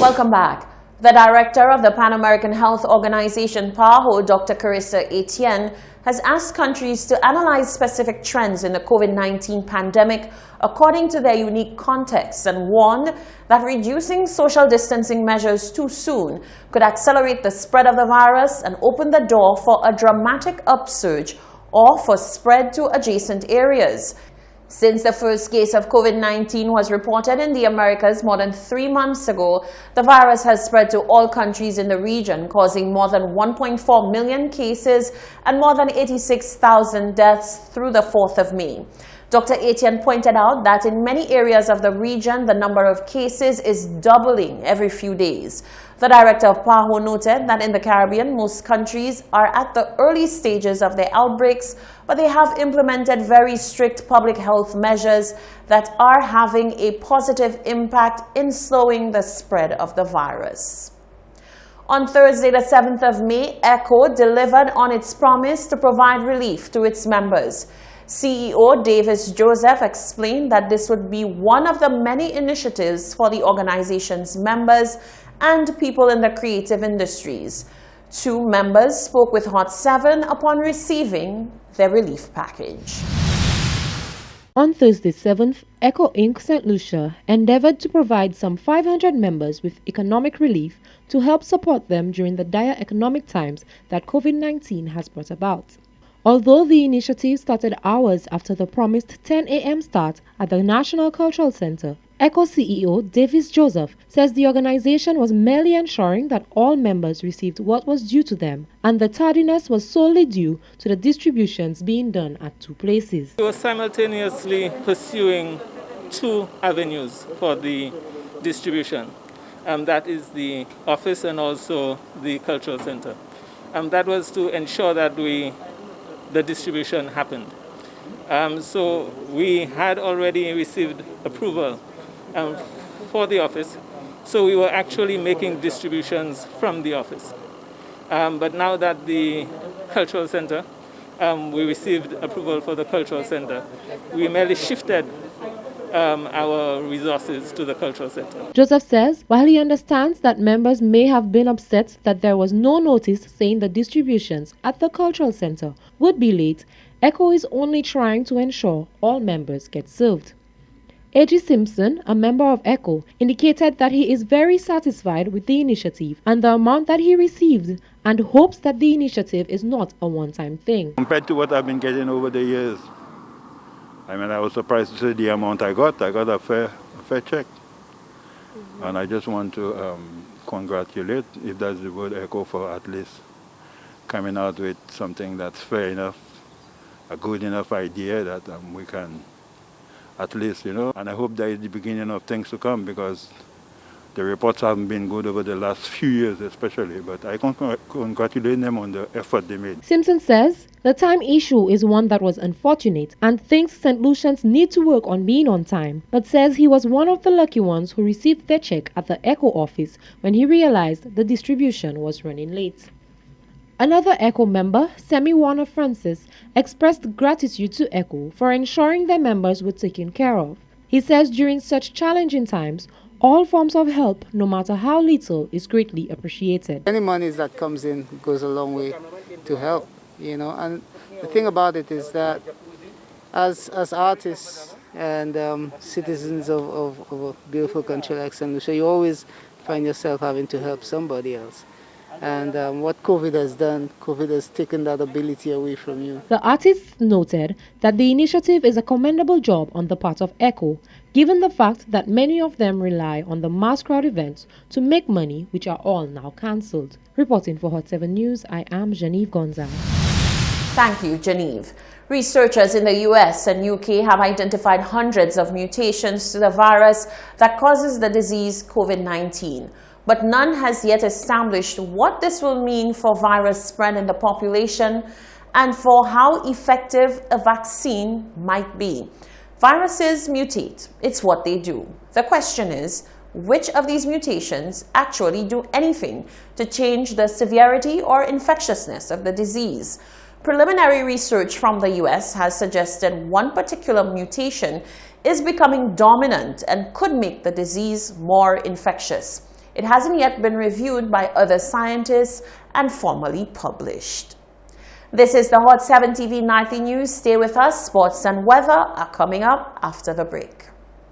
Welcome back. The director of the Pan American Health Organization, PAHO, Dr. Carissa Etienne, has asked countries to analyze specific trends in the COVID-19 pandemic according to their unique contexts and warned that reducing social distancing measures too soon could accelerate the spread of the virus and open the door for a dramatic upsurge or for spread to adjacent areas. Since the first case of COVID-19 was reported in the Americas more than 3 months ago, the virus has spread to all countries in the region, causing more than 1.4 million cases and more than 86,000 deaths through the 4th of May. Dr. Etienne pointed out that in many areas of the region, the number of cases is doubling every few days. The director of PAHO noted that in the Caribbean, most countries are at the early stages of their outbreaks, but they have implemented very strict public health measures that are having a positive impact in slowing the spread of the virus. On Thursday, the 7th of May, ECHO delivered on its promise to provide relief to its members. CEO Davis Joseph explained that this would be one of the many initiatives for the organization's members and people in the creative industries. 2 members spoke with Hot 7 upon receiving their relief package. On Thursday 7th, ECHO Inc. St. Lucia endeavored to provide some 500 members with economic relief to help support them during the dire economic times that COVID-19 has brought about. Although the initiative started hours after the promised 10 a.m. start at the National Cultural Center, ECHO CEO Davis Joseph says the organization was merely ensuring that all members received what was due to them, and the tardiness was solely due to the distributions being done at 2 places. We were simultaneously pursuing 2 avenues for the distribution. That is the office and also the cultural center. That was to ensure that the distribution happened. So we had already received approval for the office, so we were actually making distributions from the office. But now that the cultural center, we received approval for the cultural center, we merely shifted our resources to the cultural center. Joseph says while he understands that members may have been upset that there was no notice saying the distributions at the cultural center would be late, ECHO is only trying to ensure all members get served. A.G. Simpson, a member of ECHO, indicated that he is very satisfied with the initiative and the amount that he received and hopes that the initiative is not a one-time thing. Compared to what I've been getting over the years, I was surprised to see the amount I got. I got a fair check. And I just want to congratulate, if that's the word, ECHO for at least coming out with something that's fair enough, a good enough idea that we can at least, and I hope that is the beginning of things to come, because the reports haven't been good over the last few years especially, but I congratulate them on the effort they made. Simpson says the time issue is one that was unfortunate and thinks St. Lucians need to work on being on time, but says he was one of the lucky ones who received their check at the ECHO office when he realized the distribution was running late. Another ECHO member, Semi Warner Francis, expressed gratitude to ECHO for ensuring their members were taken care of. He says during such challenging times, all forms of help, no matter how little, is greatly appreciated. Any money that comes in goes a long way to help, And the thing about it is that as artists and citizens of a beautiful country like St. Lucia, you always find yourself having to help somebody else. And what COVID has done, COVID has taken that ability away from you. The artists noted that the initiative is a commendable job on the part of ECHO, given the fact that many of them rely on the mass crowd events to make money, which are all now cancelled. Reporting for Hot 7 News, I am Genevieve Gonzalez. Thank you, Genevieve. Researchers in the US and UK have identified hundreds of mutations to the virus that causes the disease COVID-19. But none has yet established what this will mean for virus spread in the population and for how effective a vaccine might be. Viruses mutate. It's what they do. The question is, which of these mutations actually do anything to change the severity or infectiousness of the disease? Preliminary research from the US has suggested one particular mutation is becoming dominant and could make the disease more infectious. it hasn't yet been reviewed by other scientists and formally published. This is the Hot 7 TV Nightly News. Stay with us. Sports and weather are coming up after the break.